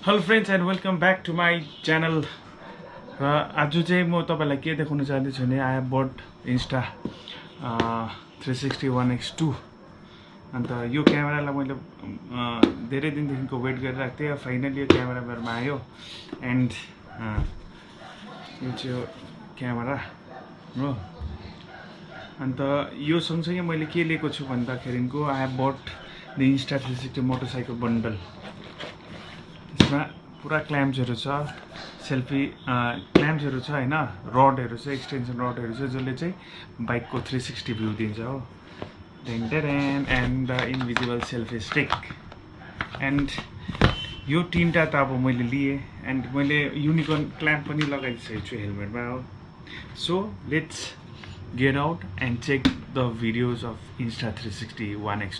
Hello friends and welcome back to my channel. आज चाहिँ म तपाईलाई के देखाउन चाहन्छु भने I have bought Insta360 one.As अन्त यो क्यामेरालाई मैले धेरै दिनदेखिको वेट गरिरहेको थिएँ। फाइनली यो क्यामेरा मेरोमा आयो एन्ड यो चाहिँ क्यामेरा हो। अन्त यो सँगसँगै मैले के लिएको छु भन्दाखेरिको I have bought the Insta360 motorcycle bundle. यसमा पुरा क्ल्याम्प्सहरु छ, सेल्फी क्ल्याम्प्सहरु छ हैन, रडहरु छ, एक्सटेन्सन रडहरु छ जसले चाहिँ बाइकको 360 भ्यू दिन्छ हो। And the invisible selfie stick and यो तीनटा त अब मैले लिए एन्ड मैले युनिकर्न क्ल्याम्प पनि लगाइसकेको छु हेलमेटमा हो। So let's get out and check the videos of Insta360 one.As